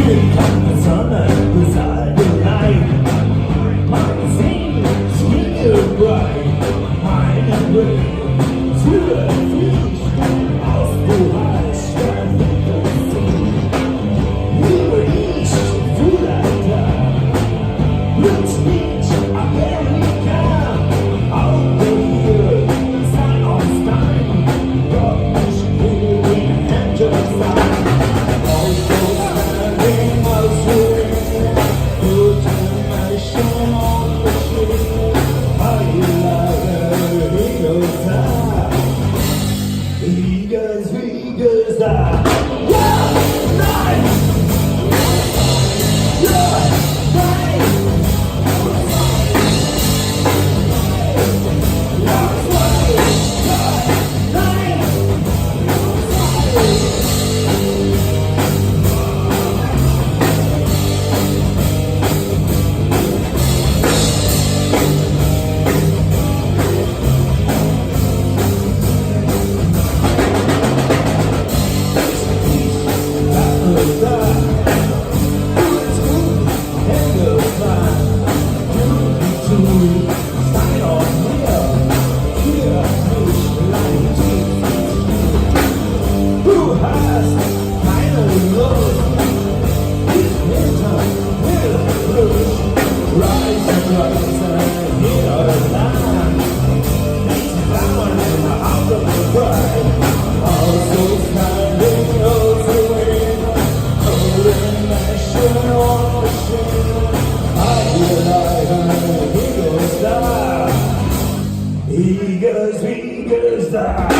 Hier kommt die Sonne, besagt rein. Mein Sinn ist bright. Meine Welt, Tür fließt aus Bereich, über ich, Fulda, Lutz Beach, Amerika, auch hier, Sun on Stein, Gott, ich will den Angel sein. Also standing as we put my show on the ship, how you like it, he goes down, he goes down. Yeah, nice! He goes down.